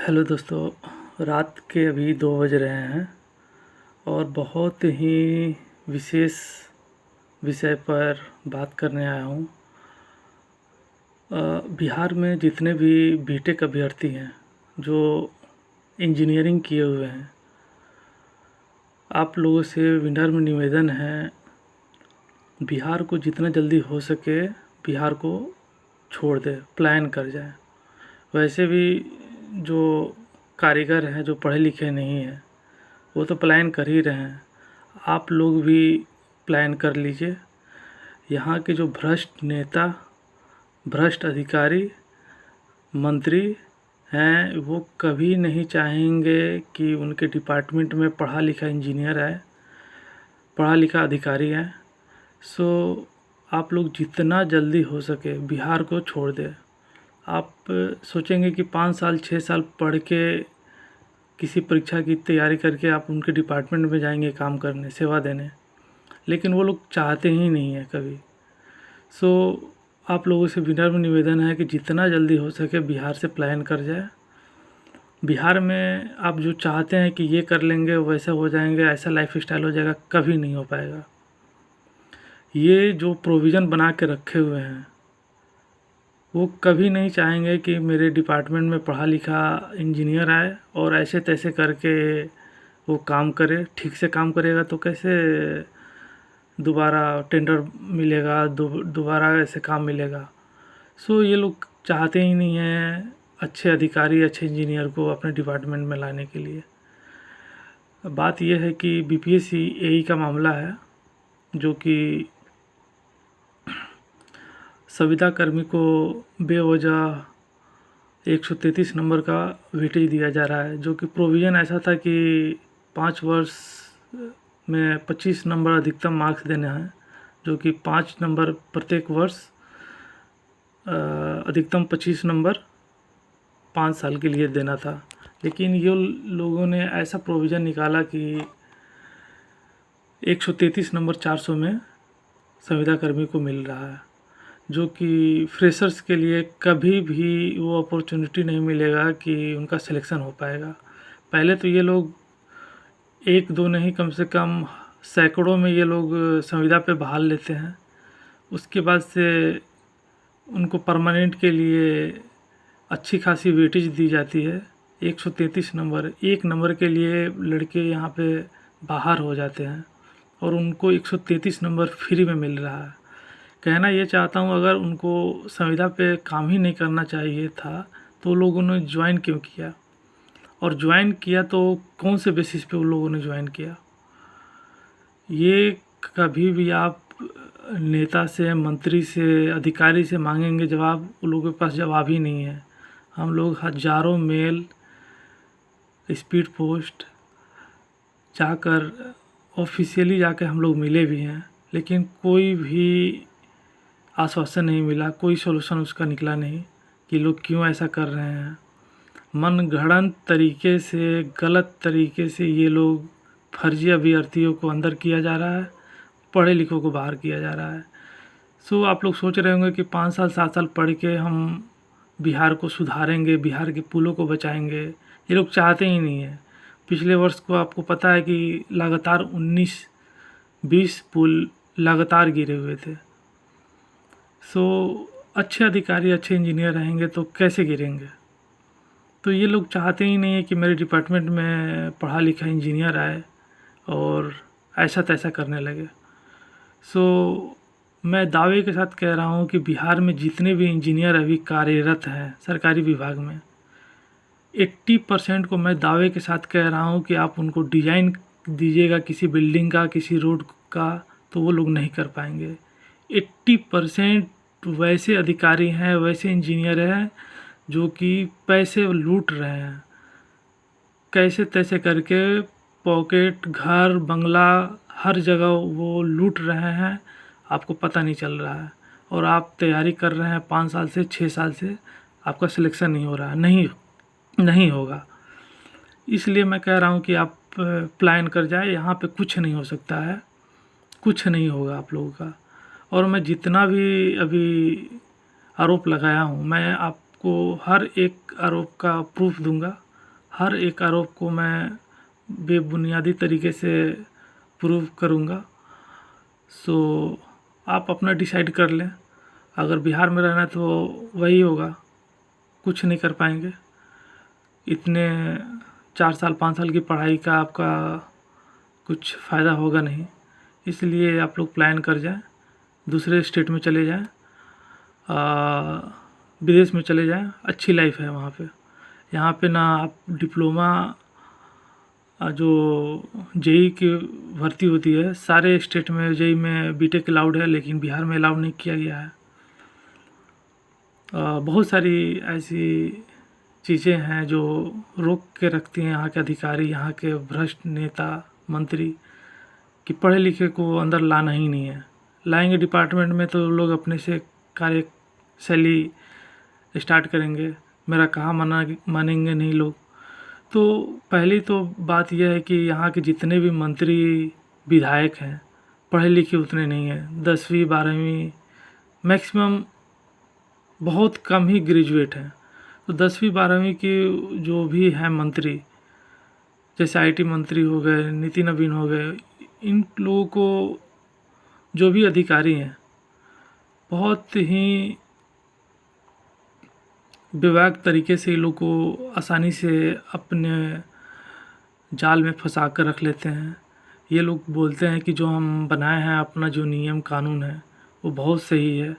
Hello दोस्तों, रात के अभी 2 बज रहे हैं और बहुत ही विशेष विषय पर बात करने आया हूँ। बिहार में जितने भी बीटेक अभ्यर्थी हैं जो इंजीनियरिंग किए हुए हैं, आप लोगों से विनम्र निवेदन है, बिहार को जितना जल्दी हो सके बिहार को छोड़ दे, पलायन कर जाए। वैसे भी जो कारीगर हैं जो पढ़े लिखे नहीं हैं वो तो पलायन कर ही रहे हैं, आप लोग भी पलायन कर लीजिए। यहाँ के जो भ्रष्ट नेता, भ्रष्ट अधिकारी, मंत्री हैं वो कभी नहीं चाहेंगे कि उनके डिपार्टमेंट में पढ़ा लिखा इंजीनियर आए, पढ़ा लिखा अधिकारी आए। सो आप लोग जितना जल्दी हो सके बिहार को छोड़ दें। आप सोचेंगे कि 5 साल 6 साल पढ़ के किसी परीक्षा की तैयारी करके आप उनके डिपार्टमेंट में जाएंगे काम करने, सेवा देने, लेकिन वो लोग चाहते ही नहीं है कभी। सो आप लोगों से विनम्र निवेदन है कि जितना जल्दी हो सके बिहार से पलायन कर जाए। बिहार में आप जो चाहते हैं कि ये कर लेंगे वैसा हो जाएंगे, ऐसा लाइफ स्टाइल हो जाएगा, कभी नहीं हो पाएगा। ये जो प्रोविज़न बना के रखे हुए हैं वो कभी नहीं चाहेंगे कि मेरे डिपार्टमेंट में पढ़ा लिखा इंजीनियर आए और ऐसे तैसे करके वो काम करे। ठीक से काम करेगा तो कैसे दोबारा टेंडर मिलेगा, दोबारा ऐसे काम मिलेगा। सो ये लोग चाहते ही नहीं हैं अच्छे अधिकारी, अच्छे इंजीनियर को अपने डिपार्टमेंट में लाने के लिए। बात यह है कि बीपीएससी एई का मामला है, जो कि संविदा कर्मी को बेवजह 133 नंबर का वेटेज दिया जा रहा है, जो कि प्रोविज़न ऐसा था कि 5 वर्ष में 25 नंबर अधिकतम मार्क्स देने हैं, जो कि 5 नंबर प्रत्येक वर्ष, अधिकतम 25 नंबर 5 साल के लिए देना था। लेकिन ये लोगों ने ऐसा प्रोविज़न निकाला कि 133 नंबर 400 में संविदा कर्मी को मिल रहा है, जो कि फ्रेशर्स के लिए कभी भी वो अपॉर्चुनिटी नहीं मिलेगा कि उनका सिलेक्शन हो पाएगा। पहले तो ये लोग एक दो नहीं, कम से कम सैकड़ों में ये लोग संविदा पे बहाल लेते हैं। उसके बाद से उनको परमानेंट के लिए अच्छी खासी वेटेज दी जाती है। 133 नंबर, एक नंबर के लिए लड़के यहाँ पे बाहर हो जाते हैं और उनको 133 नंबर फ्री में मिल रहा है। कहना ये चाहता हूँ, अगर उनको संविदा पे काम ही नहीं करना चाहिए था तो लोगों ने ज्वाइन क्यों किया, और ज्वाइन किया तो कौन से बेसिस पे उन लोगों ने ज्वाइन किया। ये कभी भी आप नेता से, मंत्री से, अधिकारी से मांगेंगे जवाब, उन लोगों के पास जवाब ही नहीं है। हम लोग हज़ारों मेल, स्पीड पोस्ट जाकर, ऑफिशियली जाकर हम लोग मिले भी हैं, लेकिन कोई भी आश्वासन नहीं मिला, कोई सॉल्यूशन उसका निकला नहीं कि लोग क्यों ऐसा कर रहे हैं। मनगढ़ंत तरीके से, गलत तरीके से ये लोग फर्जी अभ्यर्थियों को अंदर किया जा रहा है, पढ़े लिखों को बाहर किया जा रहा है। सो आप लोग सोच रहे होंगे कि 5 साल 7 साल पढ़ के हम बिहार को सुधारेंगे, बिहार के पुलों को बचाएंगे। ये लोग चाहते ही नहीं है। पिछले वर्ष को आपको पता है कि लगातार 19-20 पुल लगातार गिरे हुए थे। सो अच्छे अधिकारी, अच्छे इंजीनियर रहेंगे तो कैसे गिरेंगे। तो ये लोग चाहते ही नहीं है कि मेरे डिपार्टमेंट में पढ़ा लिखा इंजीनियर आए और ऐसा तैसा करने लगे। सो मैं दावे के साथ कह रहा हूँ कि बिहार में जितने भी इंजीनियर अभी कार्यरत हैं सरकारी विभाग में, 80% को मैं दावे के साथ कह रहा हूँ कि आप उनको डिज़ाइन दीजिएगा किसी बिल्डिंग का, किसी रोड का, तो वो लोग नहीं कर पाएंगे। 80% वैसे अधिकारी हैं, वैसे इंजीनियर हैं जो कि पैसे लूट रहे हैं, कैसे तैसे करके पॉकेट, घर, बंगला, हर जगह वो लूट रहे हैं, आपको पता नहीं चल रहा है। और आप तैयारी कर रहे हैं 5 साल से, 6 साल से, आपका सिलेक्शन नहीं हो रहा है, नहीं होगा। इसलिए मैं कह रहा हूँ कि आप प्लान कर जाए, यहाँ पे कुछ नहीं हो सकता है, कुछ नहीं होगा आप लोगों का। और मैं जितना भी अभी आरोप लगाया हूँ, मैं आपको हर एक आरोप का प्रूफ दूंगा, हर एक आरोप को मैं बेबुनियादी तरीके से प्रूव करूँगा। सो आप अपना डिसाइड कर लें। अगर बिहार में रहना है तो वही होगा, कुछ नहीं कर पाएंगे। इतने 4 साल 5 साल की पढ़ाई का आपका कुछ फ़ायदा होगा नहीं। इसलिए आप लोग प्लान कर जाएं, दूसरे स्टेट में चले जाएं, विदेश में चले जाएं। अच्छी लाइफ है वहाँ पे। यहाँ पे ना आप डिप्लोमा जो जेई की भर्ती होती है, सारे स्टेट में जेई में बीटेक अलाउड है, लेकिन बिहार में अलाउड नहीं किया गया है। बहुत सारी ऐसी चीज़ें हैं जो रोक के रखती हैं यहाँ के अधिकारी, यहाँ के भ्रष्ट नेता मंत्री, कि पढ़े लिखे को अंदर लाना ही नहीं है। लाएंगे डिपार्टमेंट में तो लोग अपने से कार्यशैली स्टार्ट करेंगे, मेरा कहा मानेंगे नहीं लोग। तो पहली तो बात यह है कि यहाँ के जितने भी मंत्री विधायक हैं पढ़े लिखे उतने नहीं हैं। 10वीं 12वीं मैक्सिमम, बहुत कम ही ग्रेजुएट हैं। तो 10वीं 12वीं के जो भी हैं मंत्री, जैसे आईटी मंत्री हो गए, नितिन नवीन हो गए, इन लोगों को, जो भी अधिकारी हैं, बहुत ही बेबाक तरीके से इन लोग को आसानी से अपने जाल में फंसा कर रख लेते हैं। ये लोग बोलते हैं कि जो हम बनाए हैं, अपना जो नियम कानून है वो बहुत सही है।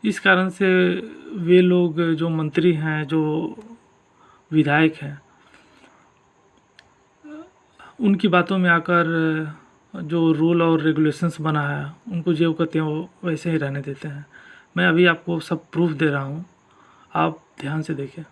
इस कारण से वे लोग, जो मंत्री हैं, जो विधायक हैं, उनकी बातों में आकर जो रूल और रेगुलेशंस बना है उनको जो कहते हैं वो वैसे ही रहने देते हैं। मैं अभी आपको सब प्रूफ दे रहा हूँ, आप ध्यान से देखें।